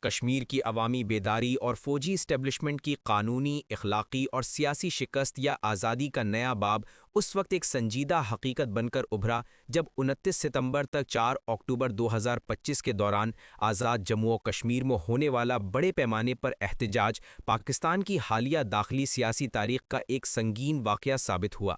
کشمیر کی عوامی بیداری اور فوجی اسٹیبلشمنٹ کی قانونی، اخلاقی اور سیاسی شکست یا آزادی کا نیا باب اس وقت ایک سنجیدہ حقیقت بن کر ابھرا جب 29 ستمبر تک 4 اکتوبر 2025 کے دوران آزاد جموں و کشمیر میں ہونے والا بڑے پیمانے پر احتجاج پاکستان کی حالیہ داخلی سیاسی تاریخ کا ایک سنگین واقعہ ثابت ہوا۔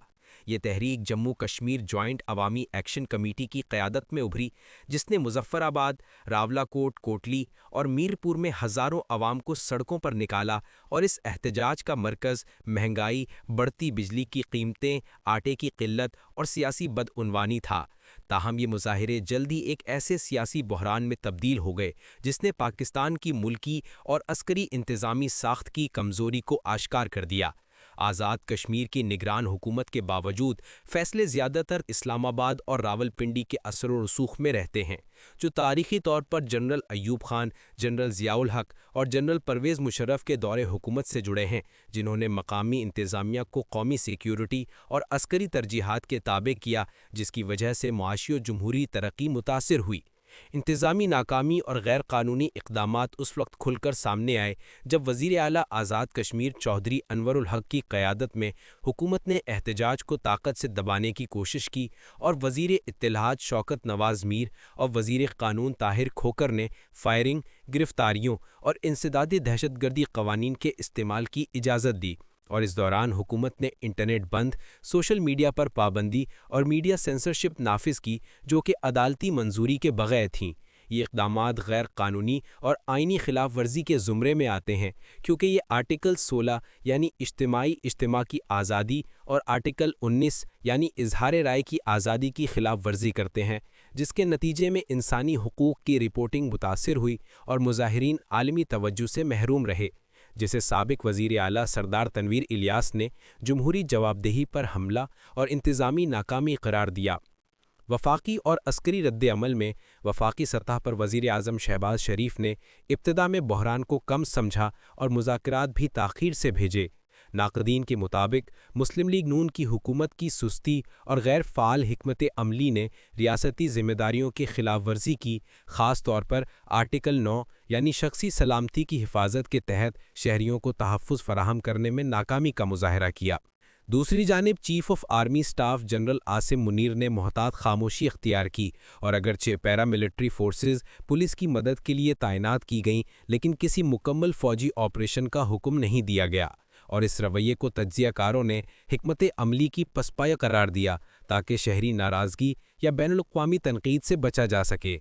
یہ تحریک جموں کشمیر جوائنٹ عوامی ایکشن کمیٹی کی قیادت میں ابھری، جس نے مظفر آباد، راولاکوٹ، کوٹلی اور میرپور میں ہزاروں عوام کو سڑکوں پر نکالا، اور اس احتجاج کا مرکز مہنگائی، بڑھتی بجلی کی قیمتیں، آٹے کی قلت اور سیاسی بدعنوانی تھا۔ تاہم یہ مظاہرے جلدی ایک ایسے سیاسی بحران میں تبدیل ہو گئے جس نے پاکستان کی ملکی اور عسکری انتظامی ساخت کی کمزوری کو آشکار کر دیا۔ آزاد کشمیر کی نگران حکومت کے باوجود فیصلے زیادہ تر اسلام آباد اور راولپنڈی کے اثر و رسوخ میں رہتے ہیں، جو تاریخی طور پر جنرل ایوب خان، جنرل ضیاء الحق اور جنرل پرویز مشرف کے دور حکومت سے جڑے ہیں، جنہوں نے مقامی انتظامیہ کو قومی سیکیورٹی اور عسکری ترجیحات کے تابع کیا، جس کی وجہ سے معاشی و جمہوری ترقی متاثر ہوئی۔ انتظامی ناکامی اور غیر قانونی اقدامات اس وقت کھل کر سامنے آئے جب وزیر اعلیٰ آزاد کشمیر چودھری انور الحق کی قیادت میں حکومت نے احتجاج کو طاقت سے دبانے کی کوشش کی، اور وزیر اطلاعات شوکت نواز میر اور وزیر قانون طاہر کھوکھر نے فائرنگ، گرفتاریوں اور انسداد دہشت گردی قوانین کے استعمال کی اجازت دی، اور اس دوران حکومت نے انٹرنیٹ بند، سوشل میڈیا پر پابندی اور میڈیا سینسرشپ نافذ کی، جو کہ عدالتی منظوری کے بغیر تھیں۔ یہ اقدامات غیر قانونی اور آئینی خلاف ورزی کے زمرے میں آتے ہیں، کیونکہ یہ آرٹیکل 16 یعنی اجتماع کی آزادی اور آرٹیکل 19 یعنی اظہار رائے کی آزادی کی خلاف ورزی کرتے ہیں، جس کے نتیجے میں انسانی حقوق کی رپورٹنگ متاثر ہوئی اور مظاہرین عالمی توجہ سے محروم رہے، جسے سابق وزیر اعلیٰ سردار تنویر الیاس نے جمہوری جواب دہی پر حملہ اور انتظامی ناکامی قرار دیا۔ وفاقی اور عسکری رد عمل میں وفاقی سطح پر وزیر اعظم شہباز شریف نے ابتدا میں بحران کو کم سمجھا اور مذاکرات بھی تاخیر سے بھیجے۔ ناقدین کے مطابق مسلم لیگ نون کی حکومت کی سستی اور غیر فعال حکمت عملی نے ریاستی ذمہ داریوں کی خلاف ورزی کی، خاص طور پر آرٹیکل 9 یعنی شخصی سلامتی کی حفاظت کے تحت شہریوں کو تحفظ فراہم کرنے میں ناکامی کا مظاہرہ کیا۔ دوسری جانب chief of army staff general Asim Munir نے محتاط خاموشی اختیار کی، اور اگرچہ پیراملٹری فورسز پولیس کی مدد کے لیے تعینات کی گئیں، لیکن کسی مکمل فوجی آپریشن کا حکم نہیں دیا گیا، اور اس رویے کو تجزیہ کاروں نے حکمت عملی کی پسپایہ قرار دیا تاکہ شہری ناراضگی یا بین الاقوامی تنقید سے بچا جا سکے۔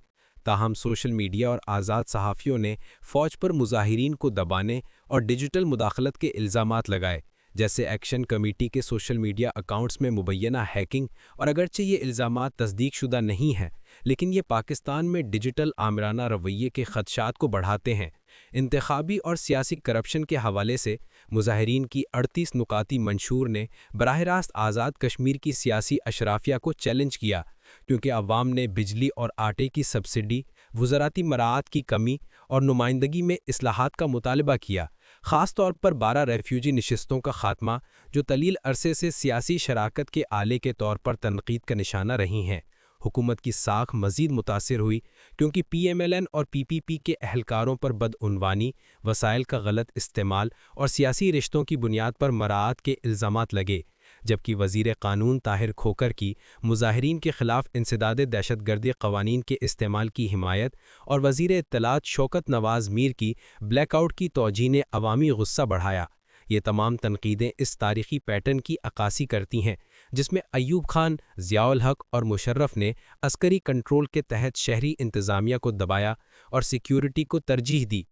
تاہم سوشل میڈیا اور آزاد صحافیوں نے فوج پر مظاہرین کو دبانے اور ڈیجیٹل مداخلت کے الزامات لگائے، جیسے ایکشن کمیٹی کے سوشل میڈیا اکاؤنٹس میں مبینہ ہیکنگ، اور اگرچہ یہ الزامات تصدیق شدہ نہیں ہیں، لیکن یہ پاکستان میں ڈیجیٹل آمرانہ رویے کے خدشات کو بڑھاتے ہیں۔ انتخابی اور سیاسی کرپشن کے حوالے سے مظاہرین کی 38 نکاتی منشور نے براہ راست آزاد کشمیر کی سیاسی اشرافیہ کو چیلنج کیا، کیونکہ عوام نے بجلی اور آٹے کی سبسڈی، وزاراتی مراعات کی کمی اور نمائندگی میں اصلاحات کا مطالبہ کیا، خاص طور پر 12 ریفیوجی نشستوں کا خاتمہ، جو طویل عرصے سے سیاسی شراکت کے آلے کے طور پر تنقید کا نشانہ رہی ہیں۔ حکومت کی ساکھ مزید متاثر ہوئی کیونکہ پی ایم ایل این اور پی پی پی کے اہلکاروں پر بدعنوانی، وسائل کا غلط استعمال اور سیاسی رشتوں کی بنیاد پر مراعات کے الزامات لگے، جبکہ وزیر قانون طاہر کھوکھر کی مظاہرین کے خلاف انسداد دہشت گردی قوانین کے استعمال کی حمایت اور وزیر اطلاعات شوکت نواز میر کی بلیک آؤٹ کی توجیہ نے عوامی غصہ بڑھایا۔ یہ تمام تنقیدیں اس تاریخی پیٹرن کی عکاسی کرتی ہیں جس میں ایوب خان، ضیاء الحق اور مشرف نے عسکری کنٹرول کے تحت شہری انتظامیہ کو دبایا اور سیکیورٹی کو ترجیح دی۔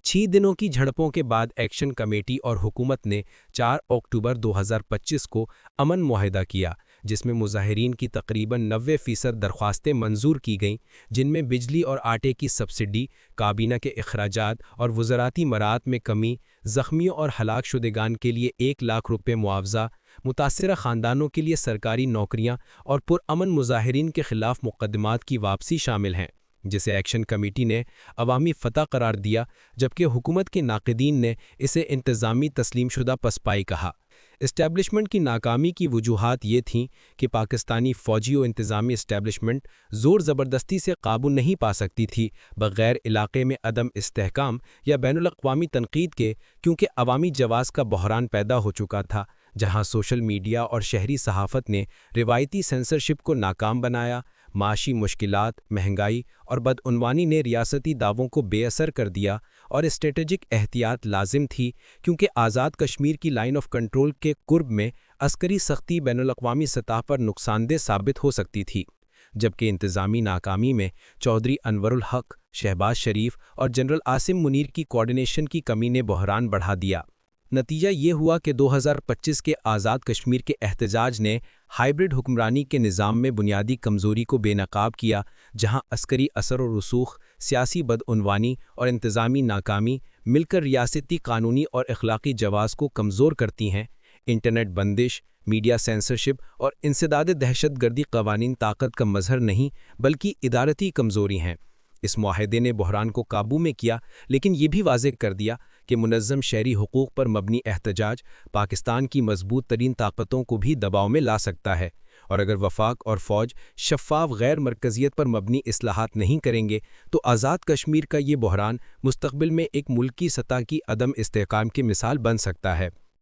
6 دنوں کی جھڑپوں کے بعد ایکشن کمیٹی اور حکومت نے 4 اکتوبر 2025 کو امن معاہدہ کیا، جس میں مظاہرین کی تقریباً 90% درخواستیں منظور کی گئیں، جن میں بجلی اور آٹے کی سبسڈی، کابینہ کے اخراجات اور وزاراتی مراعات میں کمی، زخمیوں اور ہلاک شدگان کے لیے 1 لاکھ روپے معاوضہ، متاثرہ خاندانوں کے لیے سرکاری نوکریاں اور پرامن مظاہرین کے خلاف مقدمات کی واپسی شامل ہیں، جسے ایکشن کمیٹی نے عوامی فتح قرار دیا، جبکہ حکومت کے ناقدین نے اسے انتظامی تسلیم شدہ پسپائی کہا۔ اسٹیبلشمنٹ کی ناکامی کی وجوہات یہ تھیں کہ پاکستانی فوجی و انتظامی اسٹیبلشمنٹ زور زبردستی سے قابو نہیں پا سکتی تھی بغیر علاقے میں عدم استحکام یا بین الاقوامی تنقید کے، کیونکہ عوامی جواز کا بحران پیدا ہو چکا تھا، جہاں سوشل میڈیا اور شہری صحافت نے روایتی سینسرشپ کو ناکام بنایا۔ معاشی مشکلات، مہنگائی اور بدعنوانی نے ریاستی دعووں کو بے اثر کر دیا، اور اسٹریٹجک احتیاط لازم تھی کیونکہ آزاد کشمیر کی لائن آف کنٹرول کے قرب میں عسکری سختی بین الاقوامی سطح پر نقصان دہ ثابت ہو سکتی تھی، جبکہ انتظامی ناکامی میں چودھری انور الحق، شہباز شریف اور جنرل عاصم منیر کی کوارڈینیشن کی کمی نے بحران بڑھا دیا۔ نتیجہ یہ ہوا کہ 2025 کے آزاد کشمیر کے احتجاج نے ہائیبرڈ حکمرانی کے نظام میں بنیادی کمزوری کو بے نقاب کیا، جہاں عسکری اثر و رسوخ، سیاسی بدعنوانی اور انتظامی ناکامی مل کر ریاستی قانونی اور اخلاقی جواز کو کمزور کرتی ہیں۔ انٹرنیٹ بندش، میڈیا سینسرشپ اور انسداد دہشت گردی قوانین طاقت کا مظہر نہیں بلکہ ادارتی کمزوری ہیں۔ اس معاہدے نے بحران کو قابو میں کیا، لیکن یہ بھی واضح کر دیا کہ منظم شہری حقوق پر مبنی احتجاج پاکستان کی مضبوط ترین طاقتوں کو بھی دباؤ میں لا سکتا ہے، اور اگر وفاق اور فوج شفاف غیر مرکزیت پر مبنی اصلاحات نہیں کریں گے تو آزاد کشمیر کا یہ بحران مستقبل میں ایک ملکی سطح کی عدم استحکام کی مثال بن سکتا ہے۔